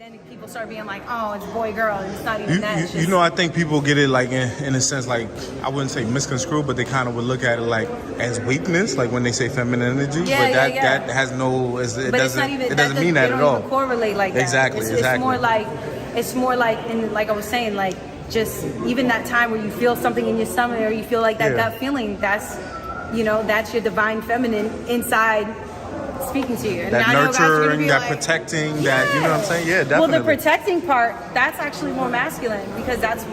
Then people start being like, oh, it's boy, girl, and it's not even that. You know, I think people get it like in a sense, like, I wouldn't say misconstrued, but they kind of would look at it like as weakness, like when they say feminine energy. Yeah, but that has no, it doesn't mean that at all. They don't even correlate like that. Exactly. It's more like, and like I was saying, like just even that time where you feel something in your stomach or you feel like that gut feeling, that's your divine feminine inside speaking to you. And that nurturing, that like, protecting, that, you know what I'm saying? Yeah, definitely. Well, the protecting part, that's actually more masculine because that's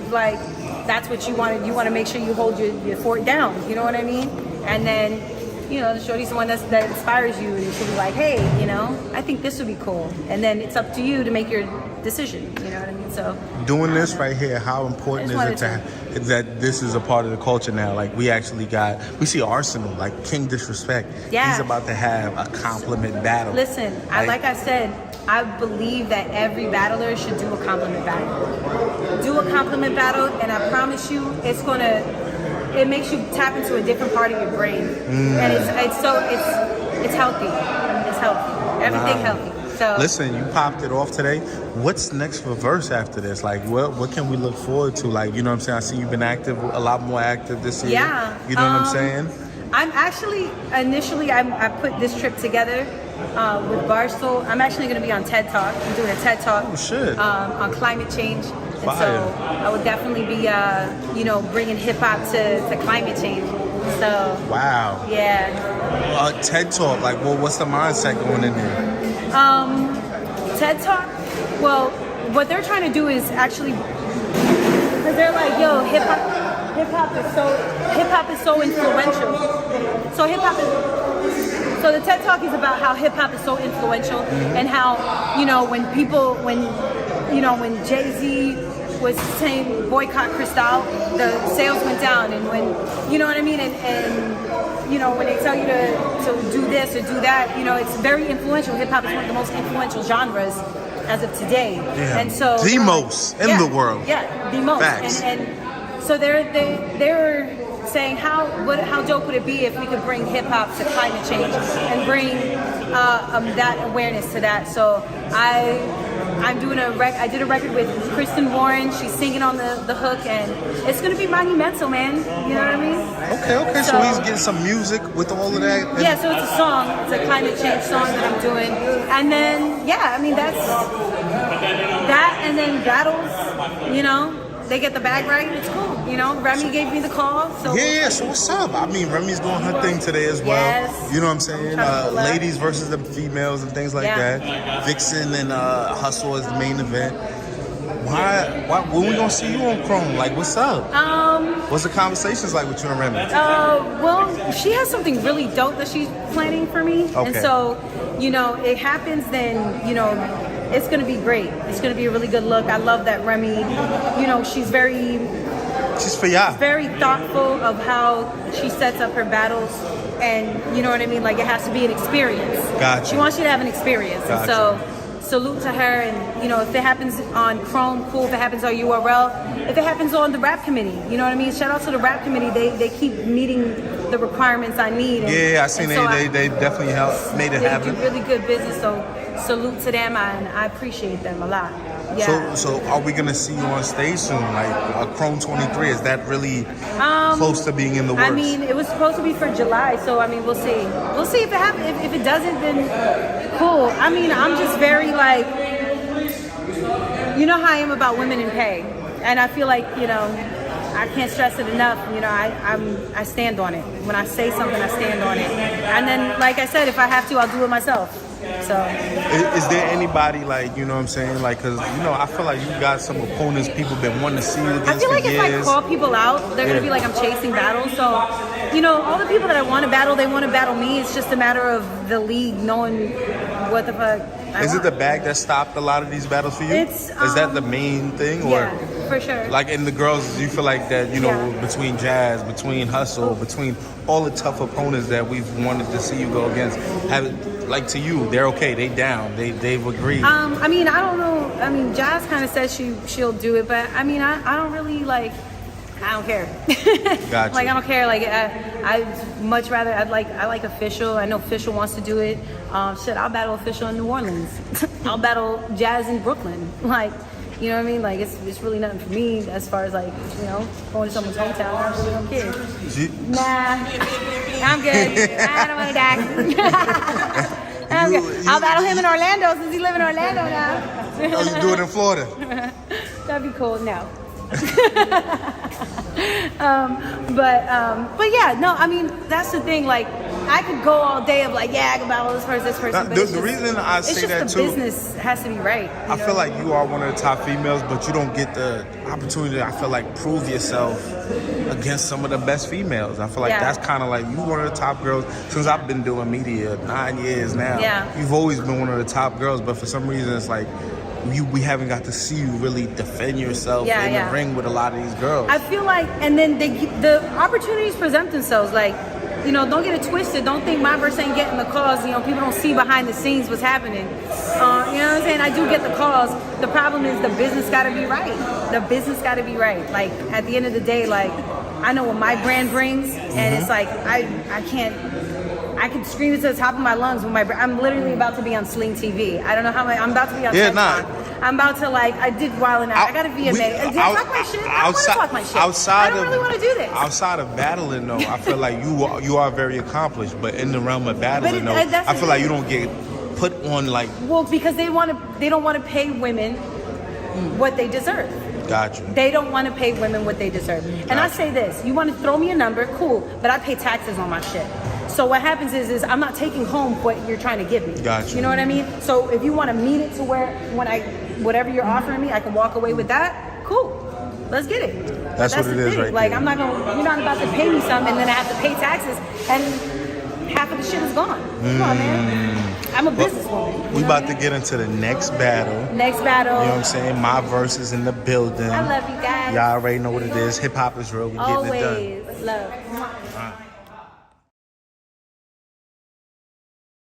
what you want. You want to make sure you hold your fort down. You know what I mean? And then, the shorty's the one that inspires you, and she'll be like, hey, I think this would be cool. And then it's up to you to make your decision. You know what I mean? So doing this right here, how important is it that this is a part of the culture now? Like we see Arsenal, like King Disrespect. Yeah. He's about to have a compliment battle. Listen, like I said, I believe that every battler should do a compliment battle. Do a compliment battle, and I promise you, it makes you tap into a different part of your brain, and it's healthy. It's healthy. Everything healthy. So listen, you popped it off today. What's next for Verse after this? Like, what can we look forward to? Like, you know what I'm saying? I see you've been active, a lot more active this year. Yeah. You know what I'm saying? I'm actually initially I put this trip together with Barstool. I'm actually going to be on TED Talk. I'm doing a TED Talk on climate change. And so I would definitely be, bringing hip hop to climate change. So wow. Yeah. TED Talk. Like, what's the mindset going in there? TED Talk. Well, what they're trying to do is actually, because they're like, yo, hip hop is so influential. So the TED Talk is about how hip hop is so influential, and how when Jay-Z was saying boycott Cristal, the sales went down, and when when they tell you to do this or do that, it's very influential. Hip hop is one of the most influential genres as of today, and so the most in the world. Yeah, the most. Facts. And so they're saying how dope would it be if we could bring hip hop to climate change and bring that awareness to that. So I'm doing I did a record with Kristen Warren. She's singing on the hook, and it's gonna be monumental, man. You know what I mean? Okay. So he's getting some music with all of that. Yeah. So it's a song. It's a climate change song that I'm doing, and then that's that, and then battles. They get the bag right. It's cool. Remy gave me the call. So yeah. So what's up? I mean, Remy's doing her thing today as well. Yes. You know what I'm saying? Ladies versus the females and things like that. Vixen and Hustle is the main event. Why? When we gonna see you on Chrome? Like, what's up? What's the conversations like with you and Remy? Well, she has something really dope that she's planning for me, and so it happens. Then it's gonna be great. It's gonna be a really good look. I love that Remy. She's for y'all. Very thoughtful of how she sets up her battles, and you know what I mean. Like it has to be an experience. Gotcha. She wants you to have an experience, and so salute to her. And if it happens on Chrome, cool. If it happens on URL, if it happens on the Rap Committee, you know what I mean. Shout out to the Rap Committee. They keep meeting the requirements I need. I seen they definitely made it happen. They do really good business. So salute to them, and I appreciate them a lot. Yeah. So are we gonna see you on stage soon? Like Chrome 23, is that really close to being in the works? I mean, it was supposed to be for July, so I mean, we'll see. We'll see if it happens. If it doesn't, then cool. I mean, I'm just very like, how I am about women in pay, and I feel like I can't stress it enough. I stand on it. When I say something, I stand on it. And then, like I said, if I have to, I'll do it myself. So, is there anybody like, you know what I'm saying? Like, because, I feel like you got some opponents people been wanting to see you against. I feel like if I call people out, they're going to be like, I'm chasing battles. So, all the people that I want to battle, they want to battle me. It's just a matter of the league knowing what the fuck I Is want. it the bag that stopped a lot of these battles for you? Is that the main thing? Or? Yeah, for sure. Like in the girls, you feel like that, between Jazz, between Hustle, between all the tough opponents that we've wanted to see you go against, like to you, they're okay, they down, they've agreed. I mean, I don't know. I mean, Jazz kind of says she'll do it, but I mean, I don't really like. I don't care. Gotcha. Like I don't care. Like I much rather. I like Official. I know Official wants to do it. I'll battle Official in New Orleans. I'll battle Jazz in Brooklyn. Like, you know what I mean? Like, it's really nothing for me as far as like, you know, going to someone's hometown. I really don't care. Nah, I'm good. I don't want to die. I'll battle him in Orlando since he live in Orlando now. Oh, you do it in Florida? That'd be cool. No. But yeah, no, I mean, that's the thing. Like, I could go all day of like, yeah, I can battle this person. Now, the reason I say that too, the business has to be right. I feel like you are one of the top females, but you don't get the opportunity, I feel like, prove yourself against some of the best females. I feel like that's kind of like, you one of the top girls. Since I've been doing media 9 years now, you've always been one of the top girls, but for some reason it's like, we haven't got to see you really defend yourself in the ring with a lot of these girls. I feel like, and then the opportunities present themselves. Like, you know, don't get it twisted. Don't think Myverse ain't getting the calls. You know, people don't see behind the scenes what's happening. You know what I'm saying? I do get the calls. The problem is the business got to be right. The business got to be right. Like, at the end of the day, like, I know what my brand brings, and it's like, I can scream it to the top of my lungs when I'm literally about to be on Sling TV. I don't know how I'm about to be on I'm about to, like, I did Wildin' Out. I got to be a man. Talk my shit. I want to talk my shit. I don't really want to do this. Outside of battling, though, I feel like you are very accomplished. But in the realm of battling, though, I feel like you don't get put on, like... Well, because they don't want to pay women what they deserve. Gotcha. They don't want to pay women what they deserve. And I say this, you want to throw me a number, cool, but I pay taxes on my shit. So what happens is I'm not taking home what you're trying to give me. Gotcha. You know what I mean? So if you want to meet it to where whatever you're offering me, I can walk away with that, cool. Let's get it. That's what it is right Like, there. you're not about to pay me something and then I have to pay taxes and half of the shit is gone. Come on, man. I'm a businesswoman. We about to get into the next battle. Next battle. You know what I'm saying? Myverse is in the building. I love you guys. Y'all already know what it is. Hip hop is real. We getting it done. Always love.